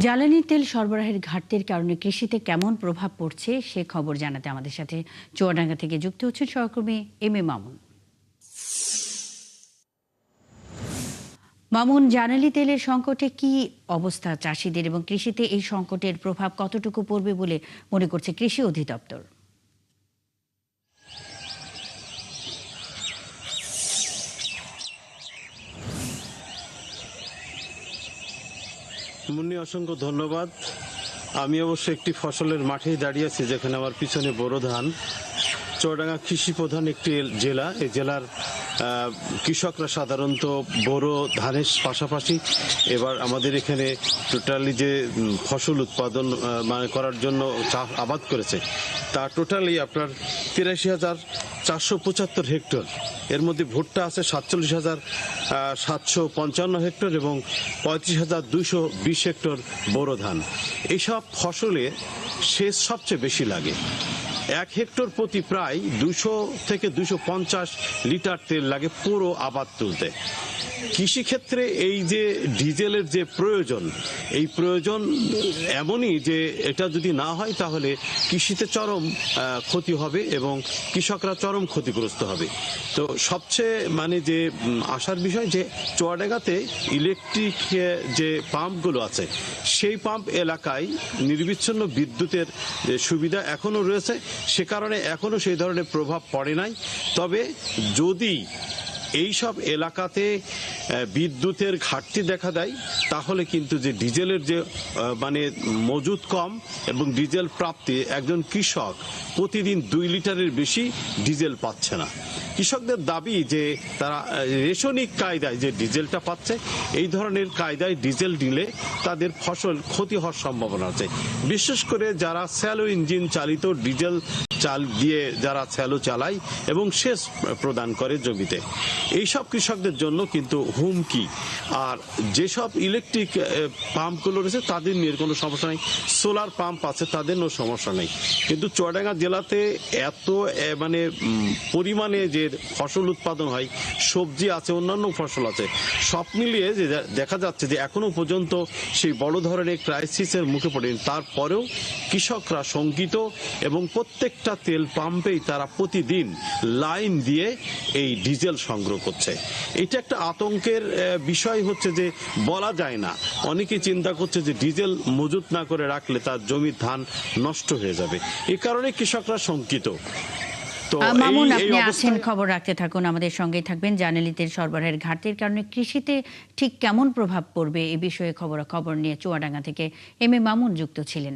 জ্বালানি তেল সরবরাহের ঘাটতির কারণে কৃষিতে কেমন প্রভাব পড়ছে সে খবর জানাতে আমাদের সাথে চুয়াডাঙ্গা থেকে যুক্ত হচ্ছেন সহকর্মী এম এ মামুন। মামুন, জ্বালানি তেলের সংকটে কি অবস্থা চাষিদের এবং কৃষিতে এই সংকটের প্রভাব কতটুকু পড়বে বলে মনে করছে কৃষি অধিদপ্তর? মুন্নি, অসংখ্য ধন্যবাদ। আমি অবশ্য একটি ফসলের মাঠেই দাঁড়িয়ে আছি, যেখানে আমার পিছনে বোরো ধান। চুয়াডাঙ্গা কৃষি প্রধান একটি জেলা। এই জেলার কৃষকরা সাধারণত বোরো ধানের পাশাপাশি এবার আমাদের এখানে টোটালি যে ফসল উৎপাদন করার জন্য আবাদ করেছে তা টোটালি আপনার ৮৩,৪৭৫ হেক্টর। এর মধ্যে ভুট্টা আছে ৪৭,৭৫৫ হেক্টর এবং ৩৫,২২০ হেক্টর বোরো ধান। এইসব ফসলে সেচ সবচেয়ে বেশি লাগে। ১ হেক্টর প্রতি প্রায় ২০০ থেকে ২৫০ লিটার তেল লাগে পুরো আবাদ তুলতে। কৃষিক্ষেত্রে এই যে ডিজেলের যে প্রয়োজন, এই প্রয়োজন এমনই যে এটা যদি না হয় তাহলে কৃষিতে চরম ক্ষতি হবে এবং কৃষকরা চরম ক্ষতিগ্রস্ত হবে। তো সবচেয়ে যে আশার বিষয় যে চুয়াডাঙ্গাতে ইলেকট্রিক যে পাম্পগুলো আছে সেই পাম্প এলাকায় নির্বিচ্ছিন্ন বিদ্যুতের সুবিধা এখনও রয়েছে, সে কারণে এখনও সেই ধরনের প্রভাব পড়ে নাই। তবে যদি এইসব এলাকাতে বিদ্যুতের ঘাটতি দেখা দেয় তাহলে কিন্তু যে ডিজেলের যে মজুদ কম এবং ডিজেল প্রাপ্তি, একজন কৃষক প্রতিদিন ২ লিটারের বেশি ডিজেল পাচ্ছে না। কৃষকদের দাবি যে তারা রেশনিক কায়দায় যে ডিজেলটা পাচ্ছে, এই ধরনের কায়দায় ডিজেল দিলে তাদের ফসল ক্ষতি হওয়ার সম্ভাবনা আছে। বিশেষ করে যারা স্যালো ইঞ্জিন চালিত ডিজেল চাল দিয়ে যারা স্যালো চালায় এবং সেচ প্রদান করে জমিতে, এইসব কৃষকদের জন্য কিন্তু হুমকি। আর যেসব ইলেকট্রিক পাম্পগুলো রয়েছে তাদের নিয়ে কোনো সমস্যা নেই, সোলার পাম্প আছে তাদেরও সমস্যা নেই। কিন্তু চুয়াডাঙ্গা জেলাতে এত পরিমাণে যে ফসল উৎপাদন হয়, সবজি আছে, অন্যান্য ফসল আছে, সব মিলিয়ে যে দেখা যাচ্ছে যে এখনো পর্যন্ত সেই বড় ধরনের ক্রাইসিসের মুখে পড়েনি। তারপরেও কৃষকরা শঙ্কিত এবং প্রত্যেকটা তেল পাম্পেই তারা প্রতিদিন লাইন দিয়ে এই ডিজেল সংগ্রহ করছে। এটা একটা আতঙ্কের বিষয় হচ্ছে যে বলা যায় না। অনেকেই চিন্তা করছে যে ডিজেল মজুত না করে রাখলে তার জমির ধান নষ্ট হয়ে যাবে। এই কারণে কৃষকরা শঙ্কিত। মামুন, আপনি আছেন, খবর রাখতে থাকুন, আমাদের সঙ্গেই থাকবেন। জ্বালানি তেল সরবরাহের ঘাটতির কারণে কৃষিতে ঠিক কেমন প্রভাব পড়বে এ বিষয়ে খবর নিয়ে চুয়াডাঙ্গা থেকে এম এ মামুন যুক্ত ছিলেন।